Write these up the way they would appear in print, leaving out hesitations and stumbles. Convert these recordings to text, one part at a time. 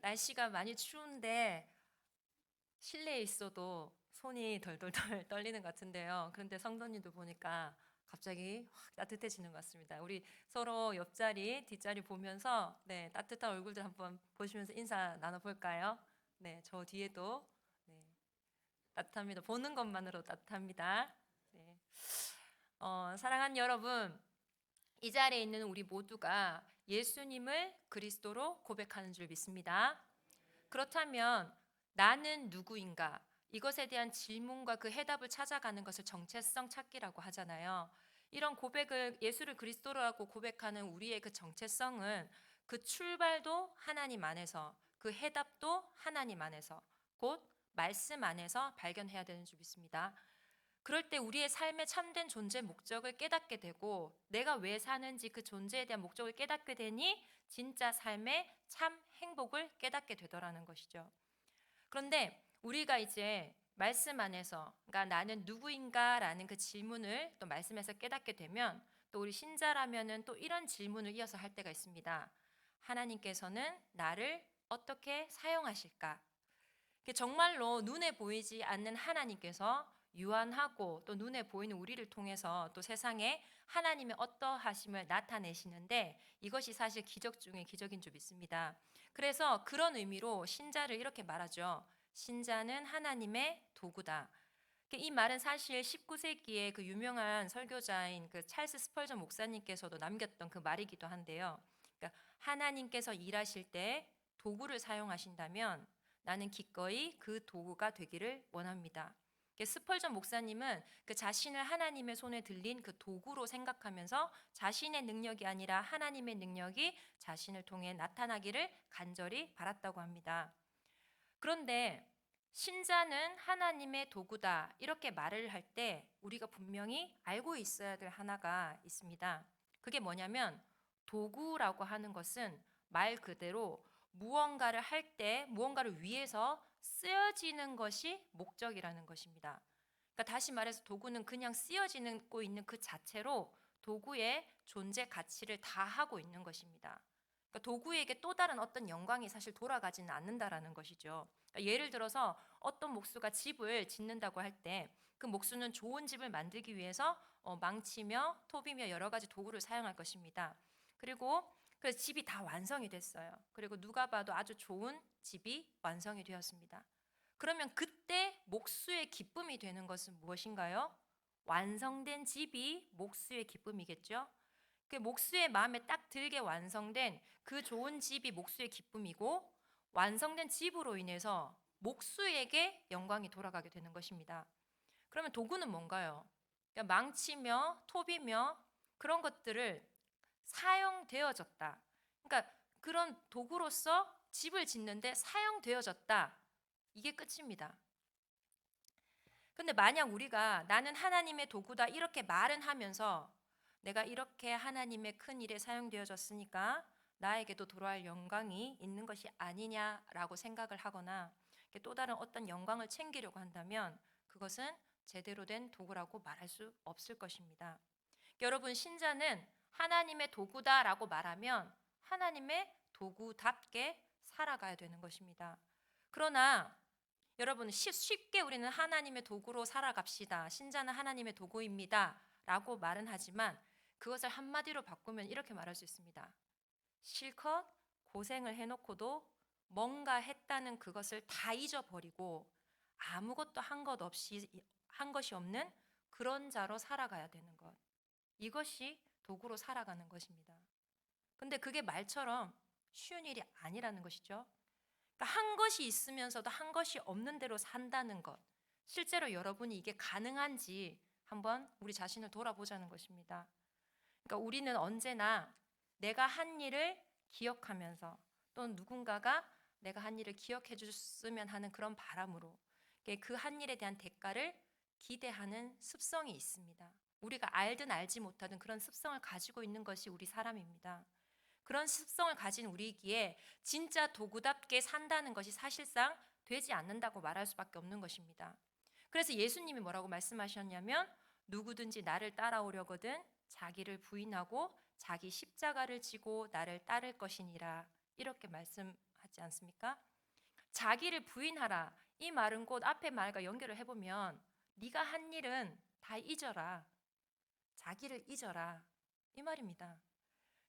날씨가 많이 추운데 실내에 있어도 손이 덜덜덜 떨리는 것 같은데요. 그런데 성도님도 보니까 갑자기 확 따뜻해지는 것 같습니다. 우리 서로 옆자리, 뒷자리 보면서 따뜻한 얼굴들 한번 보시면서 인사 나눠볼까요? 네, 저 뒤에도 네, 따뜻합니다. 보는 것만으로 따뜻합니다. 네. 사랑하는 여러분, 이 자리에 있는 우리 모두가 예수님을 그리스도로 고백하는 줄 믿습니다. 그렇다면 나는 누구인가? 이것에 대한 질문과 그 해답을 찾아가는 것을 정체성 찾기라고 하잖아요. 이런 고백을 예수를 그리스도라고 고백하는 우리의 그 정체성은 그 출발도 하나님 안에서 그 해답도 하나님 안에서 곧 말씀 안에서 발견해야 되는 줄 믿습니다. 그럴 때 우리의 삶의 참된 존재 목적을 깨닫게 되고 내가 왜 사는지 그 존재에 대한 목적을 깨닫게 되니 진짜 삶의 참 행복을 깨닫게 되더라는 것이죠. 그런데 우리가 이제 말씀 안에서 그러니까 나는 누구인가라는 그 질문을 또 말씀에서 깨닫게 되면 또 우리 신자라면은 또 이런 질문을 이어서 할 때가 있습니다. 하나님께서는 나를 어떻게 사용하실까? 정말로 눈에 보이지 않는 하나님께서 유한하고 또 눈에 보이는 우리를 통해서 또 세상에 하나님의 어떠하심을 나타내시는데 이것이 사실 기적 중에 기적인 줄 믿습니다. 그래서 그런 의미로 신자를 이렇게 말하죠. 신자는 하나님의 도구다. 이 말은 사실 19세기에 그 유명한 설교자인 그 찰스 스펄전 목사님께서도 남겼던 그 말이기도 한데요. 그러니까 하나님께서 일하실 때 도구를 사용하신다면 나는 기꺼이 그 도구가 되기를 원합니다. 스펄전 목사님은 그 자신을 하나님의 손에 들린 그 도구로 생각하면서 자신의 능력이 아니라 하나님의 능력이 자신을 통해 나타나기를 간절히 바랐다고 합니다. 그런데 신자는 하나님의 도구다 이렇게 말을 할 때 우리가 분명히 알고 있어야 될 하나가 있습니다. 그게 뭐냐면 도구라고 하는 것은 말 그대로 무언가를 할 때 무언가를 위해서 쓰여지는 것이 목적이라는 것입니다. 그러니까 다시 말해서 도구는 그냥 쓰여지고 있는 그 자체로 도구의 존재 가치를 다하고 있는 것입니다. 그러니까 도구에게 또 다른 어떤 영광이 사실 돌아가지는 않는다라는 것이죠. 그러니까 예를 들어서 어떤 목수가 집을 짓는다고 할 때 그 목수는 좋은 집을 만들기 위해서 망치며 톱이며 여러 가지 도구를 사용할 것입니다. 그리고 그 집이 다 완성이 됐어요. 그리고 누가 봐도 아주 좋은 집이 완성이 되었습니다. 그러면 그때 목수의 기쁨이 되는 것은 무엇인가요? 완성된 집이 목수의 기쁨이겠죠? 그 목수의 마음에 딱 들게 완성된 그 좋은 집이 목수의 기쁨이고 완성된 집으로 인해서 목수에게 영광이 돌아가게 되는 것입니다. 그러면 도구는 뭔가요? 그러니까 망치며 톱이며 그런 것들을 사용되어졌다. 그러니까 그런 도구로서 집을 짓는데 사용되어졌다. 이게 끝입니다. 근데 만약 우리가 나는 하나님의 도구다 이렇게 말은 하면서 내가 이렇게 하나님의 큰 일에 사용되어졌으니까 나에게도 돌아올 영광이 있는 것이 아니냐라고 생각을 하거나 또 다른 어떤 영광을 챙기려고 한다면 그것은 제대로 된 도구라고 말할 수 없을 것입니다. 여러분 신자는 하나님의 도구다라고 말하면 하나님의 도구답게 살아가야 되는 것입니다. 그러나 여러분 쉽게 우리는 하나님의 도구로 살아갑시다. 신자는 하나님의 도구입니다. 라고 말은 하지만 그것을 한마디로 바꾸면 이렇게 말할 수 있습니다. 실컷 고생을 해놓고도 뭔가 했다는 그것을 다 잊어버리고 아무것도 한 것이 없는 그런 자로 살아가야 되는 것. 이것이 도구로 살아가는 것입니다. 근데 그게 말처럼 쉬운 일이 아니라는 것이죠. 그러니까 한 것이 있으면서도 한 것이 없는 대로 산다는 것. 실제로 여러분이 이게 가능한지 한번 우리 자신을 돌아보자는 것입니다. 그러니까 우리는 언제나 내가 한 일을 기억하면서 또는 누군가가 내가 한 일을 기억해 줬으면 하는 그런 바람으로 그 한 일에 대한 대가를 기대하는 습성이 있습니다. 우리가 알든 알지 못하든 그런 습성을 가지고 있는 것이 우리 사람입니다. 그런 습성을 가진 우리이기에 진짜 도구답게 산다는 것이 사실상 되지 않는다고 말할 수밖에 없는 것입니다. 그래서 예수님이 뭐라고 말씀하셨냐면 누구든지 나를 따라오려거든 자기를 부인하고 자기 십자가를 지고 나를 따를 것이니라 이렇게 말씀하셨습니다. 같지 않습니까? 자기를 부인하라. 이 말은 곧 앞에 말과 연결을 해보면 네가 한 일은 다 잊어라. 자기를 잊어라. 이 말입니다.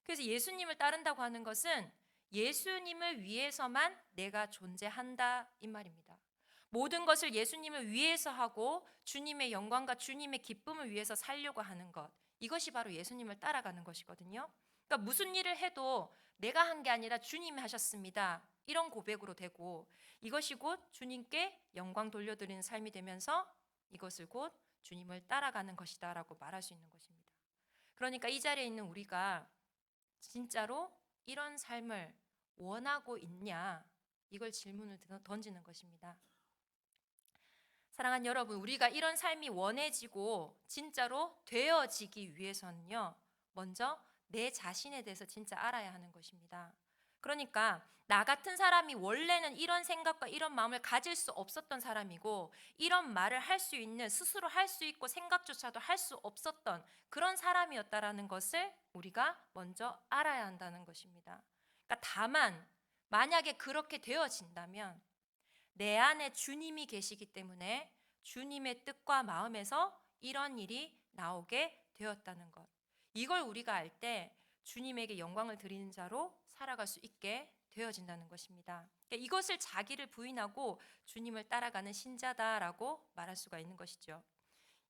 그래서 예수님을 따른다고 하는 것은 예수님을 위해서만 내가 존재한다 이 말입니다. 모든 것을 예수님을 위해서 하고 주님의 영광과 주님의 기쁨을 위해서 살려고 하는 것. 이것이 바로 예수님을 따라가는 것이거든요. 그러니까 무슨 일을 해도 내가 한 게 아니라 주님이 하셨습니다. 이런 고백으로 되고 이것이 곧 주님께 영광 돌려드리는 삶이 되면서 이것을 곧 주님을 따라가는 것이다라고 말할 수 있는 것입니다. 그러니까 이 자리에 있는 우리가 진짜로 이런 삶을 원하고 있냐? 이걸 질문을 던지는 것입니다. 사랑하는 여러분, 우리가 이런 삶이 원해지고 진짜로 되어지기 위해서는요, 먼저 내 자신에 대해서 진짜 알아야 하는 것입니다. 그러니까 나 같은 사람이 원래는 이런 생각과 이런 마음을 가질 수 없었던 사람이고 이런 말을 할 수 있는 스스로 할 수 있고 생각조차도 할 수 없었던 그런 사람이었다라는 것을 우리가 먼저 알아야 한다는 것입니다. 그러니까 다만 만약에 그렇게 되어진다면 내 안에 주님이 계시기 때문에 주님의 뜻과 마음에서 이런 일이 나오게 되었다는 것. 이걸 우리가 알 때 주님에게 영광을 드리는 자로 살아갈 수 있게 되어진다는 것입니다. 그러니까 이것을 자기를 부인하고 주님을 따라가는 신자다라고 말할 수가 있는 것이죠.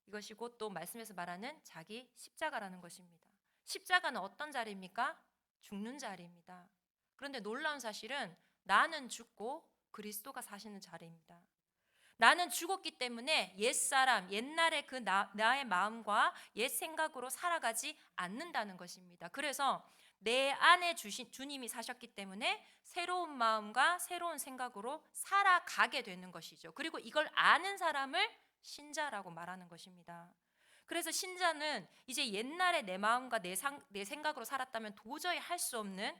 이것이 곧 또 말씀에서 말하는 자기 십자가라는 것입니다. 십자가는 어떤 자리입니까? 죽는 자리입니다. 그런데 놀라운 사실은 나는 죽고 그리스도가 사시는 자리입니다. 나는 죽었기 때문에 옛사람, 옛날의 그 나의 마음과 옛 생각으로 살아가지 않는다는 것입니다. 그래서 내 안에 주님이 사셨기 때문에 새로운 마음과 새로운 생각으로 살아가게 되는 것이죠. 그리고 이걸 아는 사람을 신자라고 말하는 것입니다. 그래서 신자는 이제 옛날에 내 마음과 내 생각으로 살았다면 도저히 할 수 없는,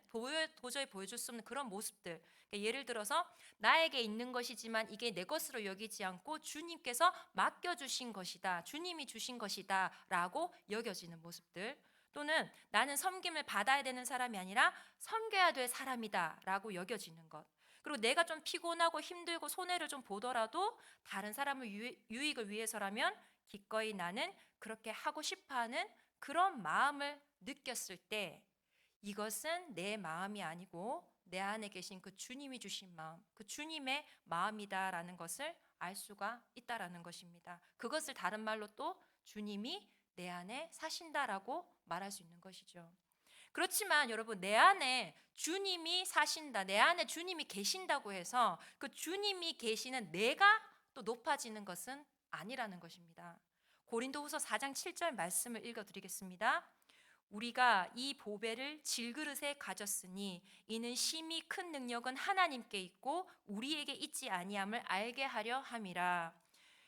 도저히 보여줄 수 없는 그런 모습들. 그러니까 예를 들어서 나에게 있는 것이지만 이게 내 것으로 여기지 않고 주님께서 맡겨주신 것이다. 주님이 주신 것이다. 라고 여겨지는 모습들. 또는 나는 섬김을 받아야 되는 사람이 아니라 섬겨야 될 사람이다. 라고 여겨지는 것. 그리고 내가 좀 피곤하고 힘들고 손해를 좀 보더라도 다른 사람의 유익을 위해서라면 기꺼이 나는 그렇게 하고 싶어하는 그런 마음을 느꼈을 때 이것은 내 마음이 아니고 내 안에 계신 그 주님이 주신 마음, 그 주님의 마음이다라는 것을 알 수가 있다라는 것입니다. 그것을 다른 말로 또 주님이 내 안에 사신다라고 말할 수 있는 것이죠. 그렇지만 여러분, 내 안에 주님이 사신다, 내 안에 주님이 계신다고 해서 그 주님이 계시는 내가 또 높아지는 것은 아니라는 것입니다. 고린도후서 4장 7절 말씀을 읽어드리겠습니다. 우리가 이 보배를 질그릇에 가졌으니 이는 심히 큰 능력은 하나님께 있고 우리에게 있지 아니함을 알게 하려 함이라.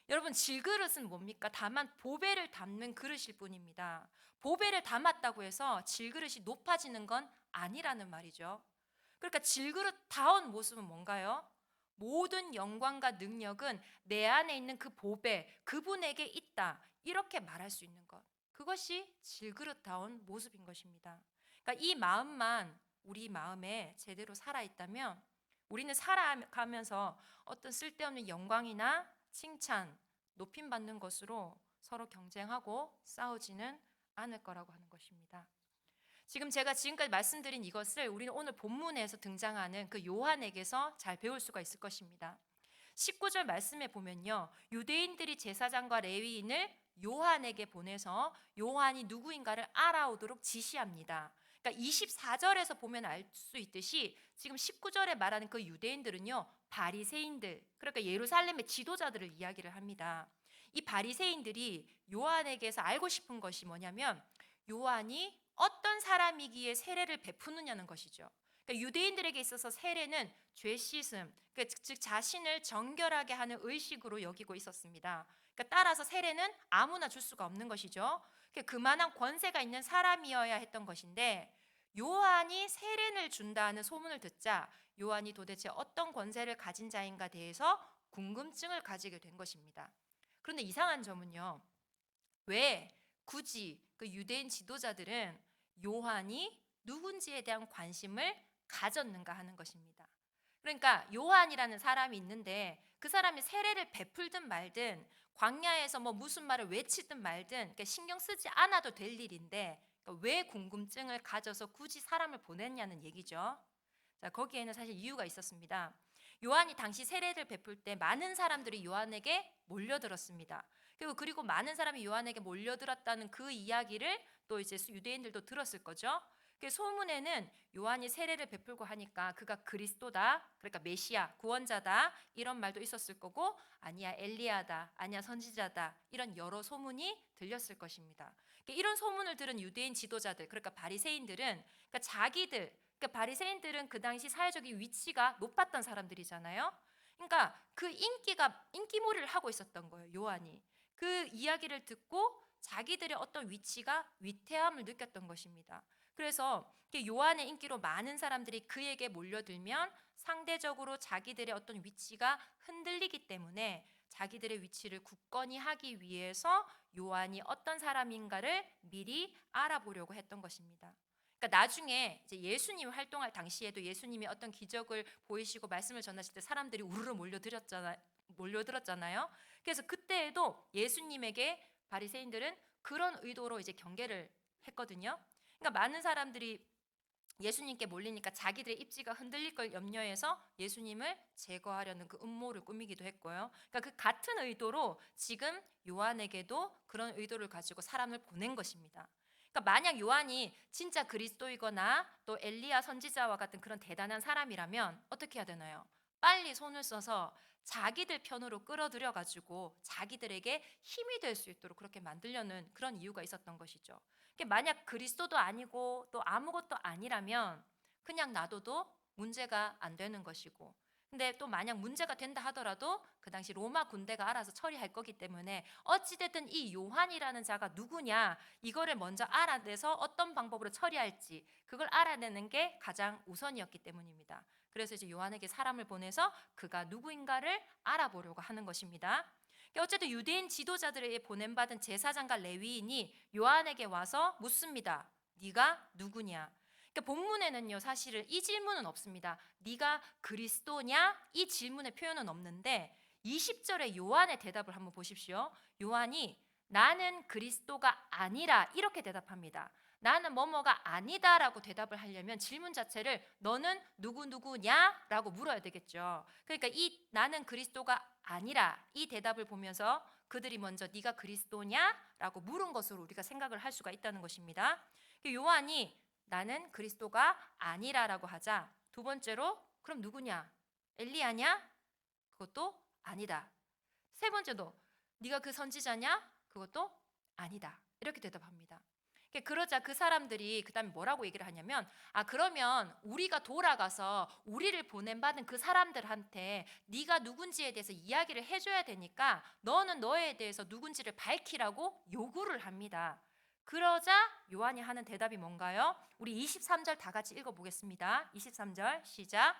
여러분, 질그릇은 뭡니까? 다만 보배를 담는 그릇일 뿐입니다. 보배를 담았다고 해서 질그릇이 높아지는 건 아니라는 말이죠. 그러니까 질그릇다운 모습은 뭔가요? 모든 영광과 능력은 내 안에 있는 그 보배, 그분에게 있다. 이렇게 말할 수 있는 것. 그것이 질그릇다운 모습인 것입니다. 그러니까 이 마음만 우리 마음에 제대로 살아있다면 우리는 살아가면서 어떤 쓸데없는 영광이나 칭찬, 높임받는 것으로 서로 경쟁하고 싸우지는 않을 거라고 하는 것입니다. 지금 제가 지금까지 말씀드린 이것을 우리는 오늘 본문에서 등장하는 그 요한에게서 잘 배울 수가 있을 것입니다. 19절 말씀에 보면요, 유대인들이 제사장과 레위인을 요한에게 보내서 요한이 누구인가를 알아오도록 지시합니다. 그러니까 24절에서 보면 알 수 있듯이 지금 19절에 말하는 그 유대인들은요, 바리새인들, 그러니까 예루살렘의 지도자들을 이야기를 합니다. 이 바리새인들이 요한에게서 알고 싶은 것이 뭐냐면 요한이 어떤 사람이기에 세례를 베푸느냐는 것이죠. 그러니까 유대인들에게 있어서 세례는 죄 씻음, 즉 자신을 정결하게 하는 의식으로 여기고 있었습니다. 그러니까 따라서 세례는 아무나 줄 수가 없는 것이죠. 그만한 권세가 있는 사람이어야 했던 것인데 요한이 세례를 준다는 소문을 듣자 요한이 도대체 어떤 권세를 가진 자인가 대해서 궁금증을 가지게 된 것입니다. 그런데 이상한 점은요, 왜 굳이 그 유대인 지도자들은 요한이 누군지에 대한 관심을 가졌는가 하는 것입니다. 그러니까 요한이라는 사람이 있는데 그 사람이 세례를 베풀든 말든 광야에서 뭐 무슨 말을 외치든 말든 그러니까 신경 쓰지 않아도 될 일인데 그러니까 왜 궁금증을 가져서 굳이 사람을 보냈냐는 얘기죠. 자, 거기에는 사실 이유가 있었습니다. 요한이 당시 세례를 베풀 때 많은 사람들이 요한에게 몰려들었습니다. 그리고 많은 사람이 요한에게 몰려들었다는 그 이야기를 또 이제 유대인들도 들었을 거죠. 그 소문에는 요한이 세례를 베풀고 하니까 그가 그리스도다, 그러니까 메시아, 구원자다 이런 말도 있었을 거고, 아니야 엘리야다, 아니야 선지자다 이런 여러 소문이 들렸을 것입니다. 이런 소문을 들은 유대인 지도자들, 그러니까 바리새인들은 그러니까 자기들, 그러니까 바리새인들은 그 당시 사회적인 위치가 높았던 사람들이잖아요. 그러니까 그 인기몰이를 하고 있었던 거예요. 요한이 그 이야기를 듣고 자기들의 어떤 위치가 위태함을 느꼈던 것입니다. 그래서 요한의 인기로 많은 사람들이 그에게 몰려들면 상대적으로 자기들의 어떤 위치가 흔들리기 때문에 자기들의 위치를 굳건히 하기 위해서 요한이 어떤 사람인가를 미리 알아보려고 했던 것입니다. 그러니까 나중에 이제 예수님이 활동할 당시에도 예수님이 어떤 기적을 보이시고 말씀을 전하실 때 사람들이 우르르 몰려들었잖아요. 그래서 그때에도 예수님에게 바리새인들은 그런 의도로 이제 경계를 했거든요. 그러니까 많은 사람들이 예수님께 몰리니까 자기들의 입지가 흔들릴 걸 염려해서 예수님을 제거하려는 그 음모를 꾸미기도 했고요. 그러니까 그 같은 의도로 지금 요한에게도 그런 의도를 가지고 사람을 보낸 것입니다. 그러니까 만약 요한이 진짜 그리스도이거나 또 엘리야 선지자와 같은 그런 대단한 사람이라면 어떻게 해야 되나요? 빨리 손을 써서 자기들 편으로 끌어들여 가지고 자기들에게 힘이 될 수 있도록 그렇게 만들려는 그런 이유가 있었던 것이죠. 만약 그리스도도 아니고 또 아무것도 아니라면 그냥 놔둬도 문제가 안 되는 것이고, 근데 또 만약 문제가 된다 하더라도 그 당시 로마 군대가 알아서 처리할 거기 때문에 어찌됐든 이 요한이라는 자가 누구냐 이거를 먼저 알아내서 어떤 방법으로 처리할지 그걸 알아내는 게 가장 우선이었기 때문입니다. 그래서 이제 요한에게 사람을 보내서 그가 누구인가를 알아보려고 하는 것입니다. 어쨌든 유대인 지도자들에게 보냄받은 제사장과 레위인이 요한에게 와서 묻습니다. 네가 누구냐? 그러니까 본문에는요 사실은 이 질문은 없습니다. 네가 그리스도냐? 이 질문의 표현은 없는데 20절에 요한의 대답을 한번 보십시오. 요한이 나는 그리스도가 아니라 이렇게 대답합니다. 나는 뭐뭐가 아니다라고 대답을 하려면 질문 자체를 너는 누구냐라고 물어야 되겠죠. 그러니까 이 나는 그리스도가 아니라 이 대답을 보면서 그들이 먼저 네가 그리스도냐라고 물은 것으로 우리가 생각을 할 수가 있다는 것입니다. 요한이 나는 그리스도가 아니라라고 하자 두 번째로 그럼 누구냐? 엘리야냐? 그것도 아니다. 세 번째도 네가 그 선지자냐? 그것도 아니다. 이렇게 대답합니다. 그러자 그 사람들이 그다음에 뭐라고 얘기를 하냐면 그러면 우리가 돌아가서 우리를 보냄받은 그 사람들한테 네가 누군지에 대해서 이야기를 해줘야 되니까 너는 너에 대해서 누군지를 밝히라고 요구를 합니다. 그러자 요한이 하는 대답이 뭔가요? 우리 23절 다 같이 읽어보겠습니다. 23절 시작.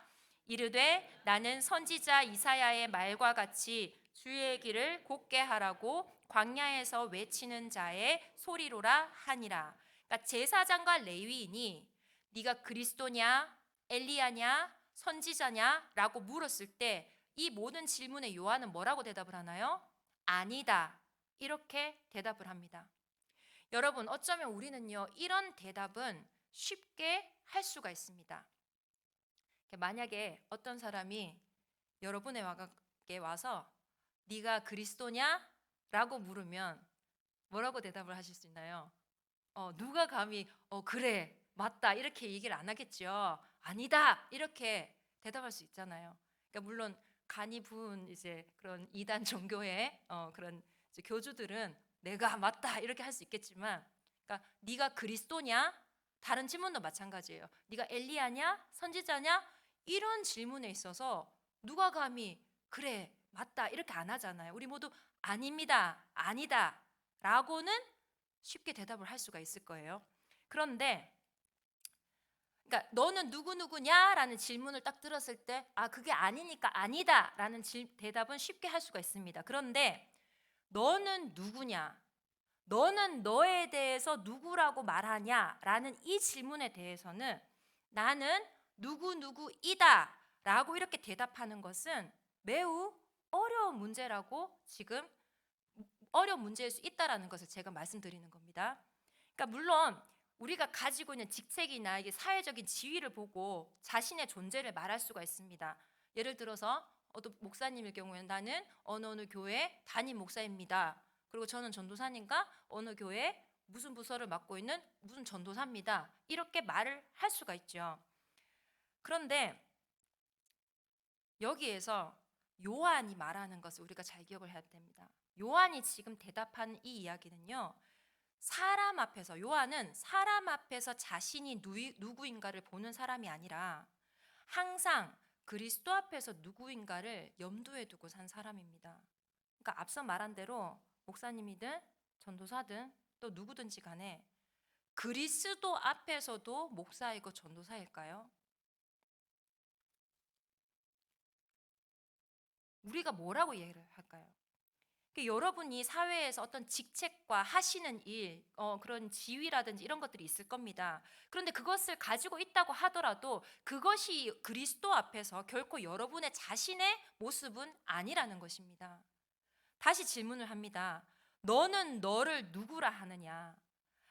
이르되 나는 선지자 이사야의 말과 같이 주의 길을 곧게 하라고 광야에서 외치는 자의 소리로라 하니라. 그러니까 제사장과 레위인이 네가 그리스도냐 엘리야냐 선지자냐라고 물었을 때 이 모든 질문에 요한은 뭐라고 대답을 하나요? 아니다. 이렇게 대답을 합니다. 여러분 어쩌면 우리는요 이런 대답은 쉽게 할 수가 있습니다. 만약에 어떤 사람이 여러분에게 와서 네가 그리스도냐? 라고 물으면 뭐라고 대답을 하실 수 있나요? 누가 감히 그래 맞다 이렇게 얘기를 안 하겠죠. 아니다 이렇게 대답할 수 있잖아요. 그러니까 물론 간이 부은 이제 그런 이단 종교의 그런 이제 교주들은 내가 맞다 이렇게 할 수 있겠지만, 그러니까 네가 그리스도냐? 다른 질문도 마찬가지예요. 네가 엘리야냐? 선지자냐? 이런 질문에 있어서 누가 감히 그래 맞다 이렇게 안 하잖아요. 우리 모두 아닙니다, 아니다 라고는 쉽게 대답을 할 수가 있을 거예요. 그런데 그러니까 너는 누구냐라는 질문을 딱 들었을 때 그게 아니니까 아니다 라는 대답은 쉽게 할 수가 있습니다. 그런데 너는 누구냐? 너는 너에 대해서 누구라고 말하냐? 라는 이 질문에 대해서는 나는 누구이다 라고 이렇게 대답하는 것은 매우 어려운 문제라고 지금 어려운 문제일 수 있다라는 것을 제가 말씀드리는 겁니다. 그러니까 물론 우리가 가지고 있는 직책이나 이게 사회적인 지위를 보고 자신의 존재를 말할 수가 있습니다. 예를 들어서 어떤 목사님의 경우에는 나는 어느 교회 담임 목사입니다. 그리고 저는 전도사님과 어느 교회 무슨 부서를 맡고 있는 무슨 전도사입니다. 이렇게 말을 할 수가 있죠. 그런데 여기에서 요한이 말하는 것을 우리가 잘 기억을 해야 됩니다. 요한이 지금 대답한 이 이야기는요, 요한은 사람 앞에서 자신이 누구인가를 보는 사람이 아니라 항상 그리스도 앞에서 누구인가를 염두에 두고 산 사람입니다. 그러니까 앞서 말한 대로 목사님이든 전도사든 또 누구든지 간에 그리스도 앞에서도 목사이고 전도사일까요? 우리가 뭐라고 이해를 할까요? 여러분이 사회에서 어떤 직책과 하시는 일, 그런 지위라든지 이런 것들이 있을 겁니다. 그런데 그것을 가지고 있다고 하더라도 그것이 그리스도 앞에서 결코 여러분의 자신의 모습은 아니라는 것입니다. 다시 질문을 합니다. 너는 너를 누구라 하느냐?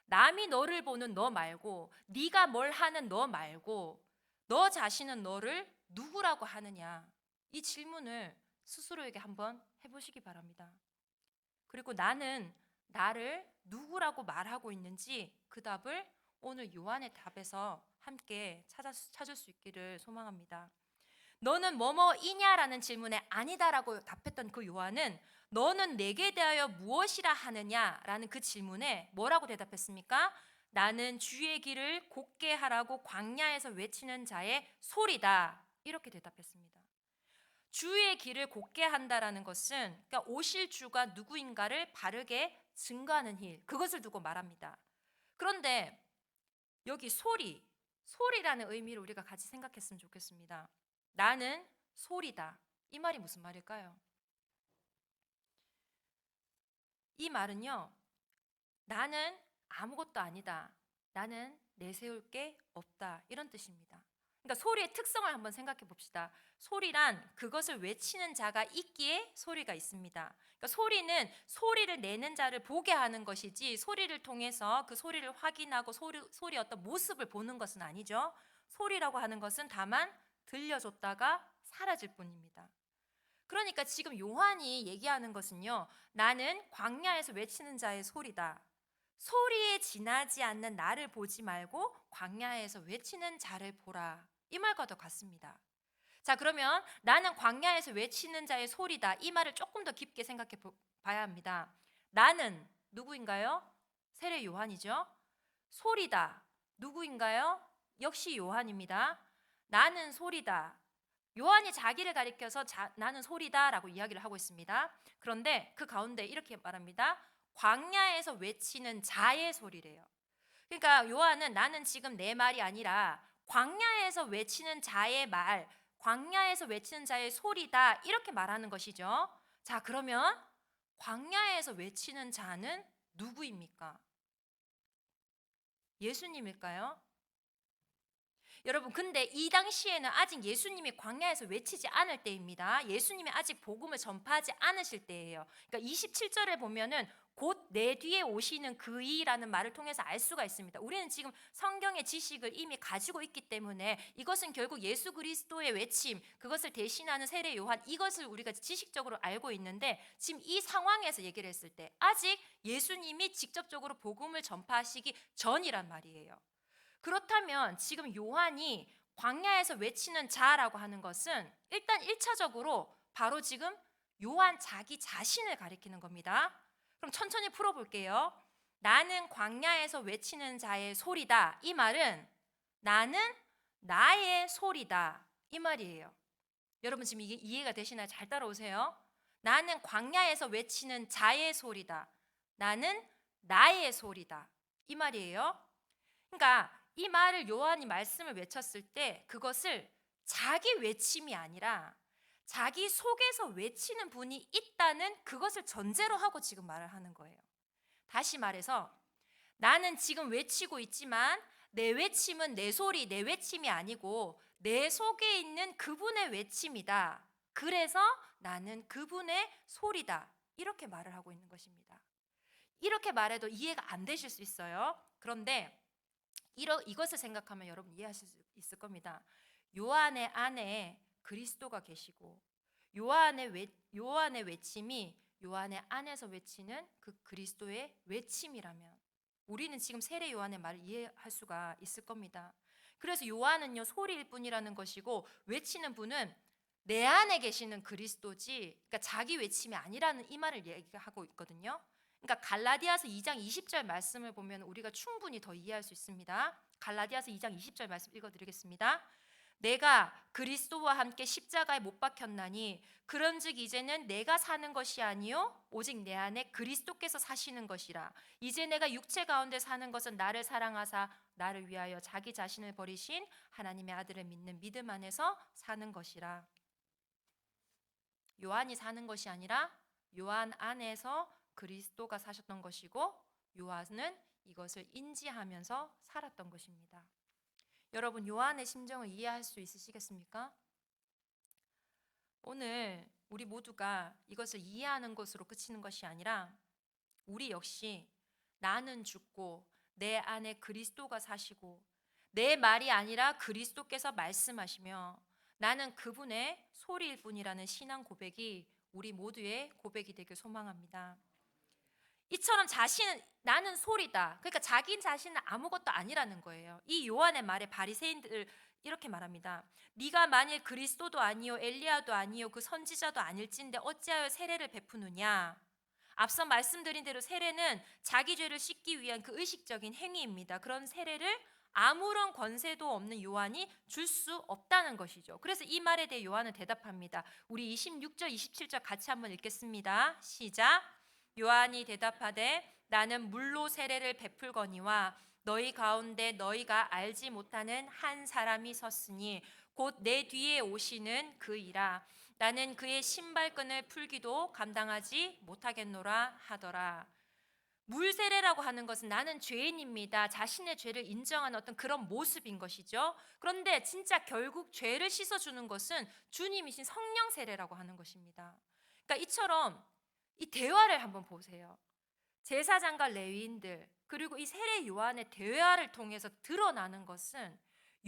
남이 너를 보는 너 말고, 네가 뭘 하는 너 말고, 너 자신은 너를 누구라고 하느냐? 이 질문을 스스로에게 한번 해보시기 바랍니다. 그리고 나는 나를 누구라고 말하고 있는지 그 답을 오늘 요한의 답에서 함께 찾을 수 있기를 소망합니다. 너는 뭐뭐이냐라는 질문에 아니다라고 답했던 그 요한은 너는 내게 대하여 무엇이라 하느냐라는 그 질문에 뭐라고 대답했습니까? 나는 주의 길을 곧게 하라고 광야에서 외치는 자의 소리다. 이렇게 대답했습니다. 주의 길을 곧게 한다라는 것은 그러니까 오실 주가 누구인가를 바르게 증거하는 일, 그것을 두고 말합니다. 그런데 여기 소리라는 의미를 우리가 같이 생각했으면 좋겠습니다. 나는 소리다. 이 말이 무슨 말일까요? 이 말은요, 나는 아무것도 아니다. 나는 내세울 게 없다. 이런 뜻입니다. 그러니까 소리의 특성을 한번 생각해 봅시다. 소리란 그것을 외치는 자가 있기에 소리가 있습니다. 그러니까 소리는 소리를 내는 자를 보게 하는 것이지 소리를 통해서 그 소리를 확인하고 소리의 어떤 모습을 보는 것은 아니죠. 소리라고 하는 것은 다만 들려줬다가 사라질 뿐입니다. 그러니까 지금 요한이 얘기하는 것은요, 나는 광야에서 외치는 자의 소리다. 소리에 지나지 않는 나를 보지 말고 광야에서 외치는 자를 보라. 이 말과도 같습니다. 자, 그러면 나는 광야에서 외치는 자의 소리다. 이 말을 조금 더 깊게 생각해 봐야 합니다. 나는 누구인가요? 세례 요한이죠. 소리다. 누구인가요? 역시 요한입니다. 나는 소리다. 요한이 자기를 가리켜서 나는 소리다라고 이야기를 하고 있습니다. 그런데 그 가운데 이렇게 말합니다. 광야에서 외치는 자의 소리래요. 그러니까 요한은 나는 지금 내 말이 아니라 광야에서 외치는 자의 말, 광야에서 외치는 자의 소리다 이렇게 말하는 것이죠. 자, 그러면 광야에서 외치는 자는 누구입니까? 예수님일까요? 여러분, 근데 이 당시에는 아직 예수님이 광야에서 외치지 않을 때입니다. 예수님이 아직 복음을 전파하지 않으실 때예요. 그러니까 27절에 보면은 곧 내 뒤에 오시는 그이라는 말을 통해서 알 수가 있습니다. 우리는 지금 성경의 지식을 이미 가지고 있기 때문에 이것은 결국 예수 그리스도의 외침, 그것을 대신하는 세례 요한, 이것을 우리가 지식적으로 알고 있는데 지금 이 상황에서 얘기를 했을 때 아직 예수님이 직접적으로 복음을 전파하시기 전이란 말이에요. 그렇다면 지금 요한이 광야에서 외치는 자라고 하는 것은 일단 1차적으로 바로 지금 요한 자기 자신을 가리키는 겁니다. 그럼 천천히 풀어볼게요. 나는 광야에서 외치는 자의 소리다. 이 말은 나는 나의 소리다. 이 말이에요. 여러분 지금 이게 이해가 되시나요? 잘 따라오세요. 나는 광야에서 외치는 자의 소리다. 나는 나의 소리다. 이 말이에요. 그러니까 이 말을 요한이 말씀을 외쳤을 때 그것을 자기 외침이 아니라 자기 속에서 외치는 분이 있다는 그것을 전제로 하고 지금 말을 하는 거예요. 다시 말해서 나는 지금 외치고 있지만 내 외침은 내 소리, 내 외침이 아니고 내 속에 있는 그분의 외침이다. 그래서 나는 그분의 소리다. 이렇게 말을 하고 있는 것입니다. 이렇게 말해도 이해가 안 되실 수 있어요. 그런데 이것을 생각하면 여러분 이해하실 수 있을 겁니다. 요한의 안에 그리스도가 계시고 요한의 외침이 요한의 안에서 외치는 그 그리스도의 외침이라면 우리는 지금 세례 요한의 말을 이해할 수가 있을 겁니다. 그래서 요한은요 소리일 뿐이라는 것이고 외치는 분은 내 안에 계시는 그리스도지, 그러니까 자기 외침이 아니라는 이 말을 얘기하고 있거든요. 그러니까 갈라디아서 2장 20절 말씀을 보면 우리가 충분히 더 이해할 수 있습니다. 갈라디아서 2장 20절 말씀 읽어드리겠습니다. 내가 그리스도와 함께 십자가에 못 박혔나니 그런즉 이제는 내가 사는 것이 아니요 오직 내 안에 그리스도께서 사시는 것이라. 이제 내가 육체 가운데 사는 것은 나를 사랑하사 나를 위하여 자기 자신을 버리신 하나님의 아들을 믿는 믿음 안에서 사는 것이라. 요한이 사는 것이 아니라 요한 안에서 그리스도가 사셨던 것이고 요한은 이것을 인지하면서 살았던 것입니다. 여러분 요한의 심정을 이해할 수 있으시겠습니까? 오늘 우리 모두가 이것을 이해하는 것으로 그치는 것이 아니라 우리 역시 나는 죽고 내 안에 그리스도가 사시고 내 말이 아니라 그리스도께서 말씀하시며 나는 그분의 소리일 뿐이라는 신앙 고백이 우리 모두의 고백이 되길 소망합니다. 이처럼 나는 소리다. 그러니까 자기 자신은 아무것도 아니라는 거예요. 이 요한의 말에 바리새인들 이렇게 말합니다. 네가 만일 그리스도도 아니요 엘리야도 아니요 그 선지자도 아닐진데 어찌하여 세례를 베푸느냐. 앞서 말씀드린 대로 세례는 자기 죄를 씻기 위한 그 의식적인 행위입니다. 그런 세례를 아무런 권세도 없는 요한이 줄 수 없다는 것이죠. 그래서 이 말에 대해 요한은 대답합니다. 우리 26절 27절 같이 한번 읽겠습니다. 시작. 요한이 대답하되 나는 물로 세례를 베풀거니와 너희 가운데 너희가 알지 못하는 한 사람이 섰으니 곧 내 뒤에 오시는 그이라. 나는 그의 신발끈을 풀기도 감당하지 못하겠노라 하더라. 물 세례라고 하는 것은 나는 죄인입니다. 자신의 죄를 인정하는 어떤 그런 모습인 것이죠. 그런데 진짜 결국 죄를 씻어주는 것은 주님이신 성령 세례라고 하는 것입니다. 그러니까 이처럼 이 대화를 한번 보세요. 제사장과 레위인들 그리고 이 세례 요한의 대화를 통해서 드러나는 것은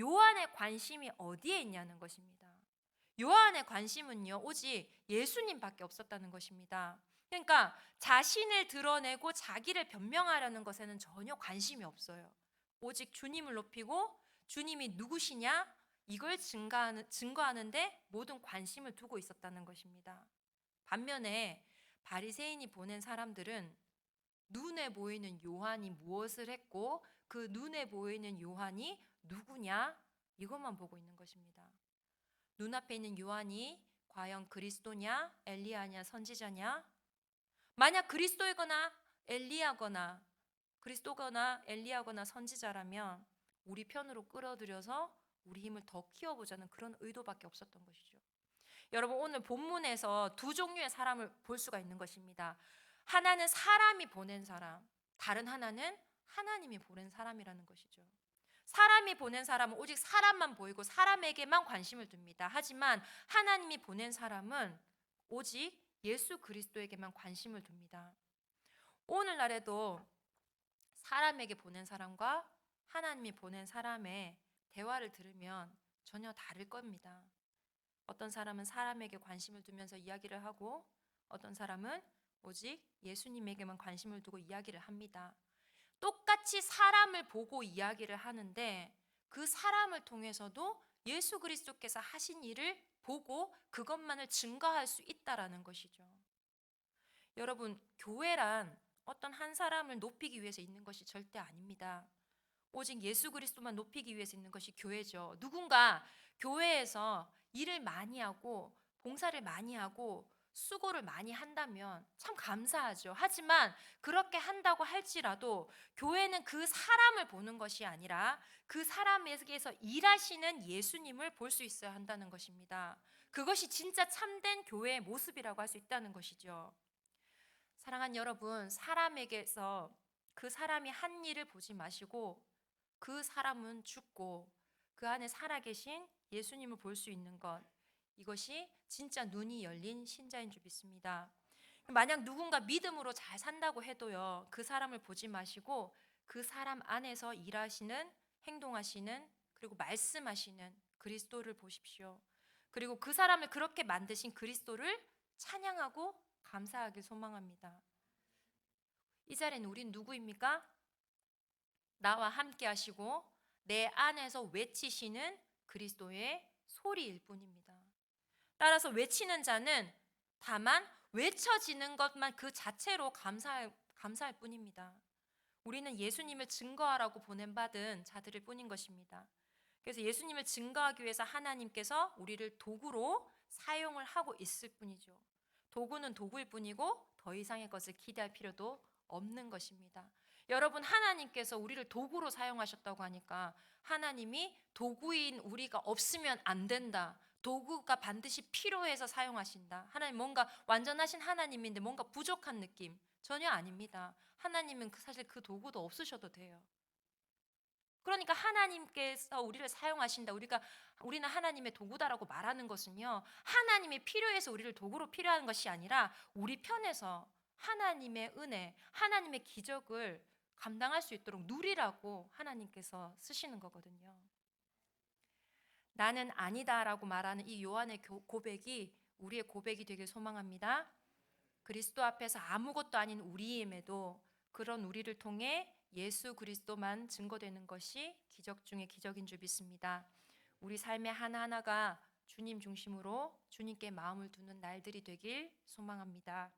요한의 관심이 어디에 있냐는 것입니다. 요한의 관심은요 오직 예수님밖에 없었다는 것입니다. 그러니까 자신을 드러내고 자기를 변명하려는 것에는 전혀 관심이 없어요. 오직 주님을 높이고 주님이 누구시냐 이걸 증거하는데 모든 관심을 두고 있었다는 것입니다. 반면에 바리새인이 보낸 사람들은 눈에 보이는 요한이 무엇을 했고 그 눈에 보이는 요한이 누구냐 이것만 보고 있는 것입니다. 눈앞에 있는 요한이 과연 그리스도냐 엘리야냐 선지자냐? 만약 그리스도이거나 엘리야거나 그리스도거나 엘리야거나 선지자라면 우리 편으로 끌어들여서 우리 힘을 더 키워보자는 그런 의도밖에 없었던 것이죠. 여러분 오늘 본문에서 두 종류의 사람을 볼 수가 있는 것입니다. 하나는 사람이 보낸 사람, 다른 하나는 하나님이 보낸 사람이라는 것이죠. 사람이 보낸 사람은 오직 사람만 보이고 사람에게만 관심을 둡니다. 하지만 하나님이 보낸 사람은 오직 예수 그리스도에게만 관심을 둡니다. 오늘날에도 사람에게 보낸 사람과 하나님이 보낸 사람의 대화를 들으면 전혀 다를 겁니다. 어떤 사람은 사람에게 관심을 두면서 이야기를 하고 어떤 사람은 오직 예수님에게만 관심을 두고 이야기를 합니다. 똑같이 사람을 보고 이야기를 하는데 그 사람을 통해서도 예수 그리스도께서 하신 일을 보고 그것만을 증거할 수 있다라는 것이죠. 여러분, 교회란 어떤 한 사람을 높이기 위해서 있는 것이 절대 아닙니다. 오직 예수 그리스도만 높이기 위해서 있는 것이 교회죠. 누군가 교회에서 일을 많이 하고 봉사를 많이 하고 수고를 많이 한다면 참 감사하죠. 하지만 그렇게 한다고 할지라도 교회는 그 사람을 보는 것이 아니라 그 사람에게서 일하시는 예수님을 볼 수 있어야 한다는 것입니다. 그것이 진짜 참된 교회의 모습이라고 할 수 있다는 것이죠. 사랑하는 여러분, 사람에게서 그 사람이 한 일을 보지 마시고 그 사람은 죽고 그 안에 살아계신 예수님을 볼 수 있는 것, 이것이 진짜 눈이 열린 신자인 줄 믿습니다. 만약 누군가 믿음으로 잘 산다고 해도요, 그 사람을 보지 마시고 그 사람 안에서 일하시는, 행동하시는, 그리고 말씀하시는 그리스도를 보십시오. 그리고 그 사람을 그렇게 만드신 그리스도를 찬양하고 감사하길 소망합니다. 이 자리는 우린 누구입니까? 나와 함께 하시고 내 안에서 외치시는 그리스도의 소리일 뿐입니다. 따라서 외치는 자는 다만 외쳐지는 것만 그 자체로 감사할 뿐입니다. 우리는 예수님을 증거하라고 보냄받은 자들일 뿐인 것입니다. 그래서 예수님을 증거하기 위해서 하나님께서 우리를 도구로 사용을 하고 있을 뿐이죠. 도구는 도구일 뿐이고 더 이상의 것을 기대할 필요도 없는 것입니다. 여러분, 하나님께서 우리를 도구로 사용하셨다고 하니까 하나님이 도구인 우리가 없으면 안 된다, 도구가 반드시 필요해서 사용하신다, 하나님 뭔가 완전하신 하나님인데 뭔가 부족한 느낌, 전혀 아닙니다. 하나님은 사실 그 도구도 없으셔도 돼요. 그러니까 하나님께서 우리를 사용하신다, 우리는 하나님의 도구다라고 말하는 것은요, 하나님이 필요해서 우리를 도구로 필요한 것이 아니라 우리 편에서 하나님의 은혜, 하나님의 기적을 감당할 수 있도록 누리라고 하나님께서 쓰시는 거거든요. 나는 아니다라고 말하는 이 요한의 고백이 우리의 고백이 되길 소망합니다. 그리스도 앞에서 아무것도 아닌 우리임에도 그런 우리를 통해 예수 그리스도만 증거되는 것이 기적 중의 기적인 줄 믿습니다. 우리 삶의 하나하나가 주님 중심으로 주님께 마음을 두는 날들이 되길 소망합니다.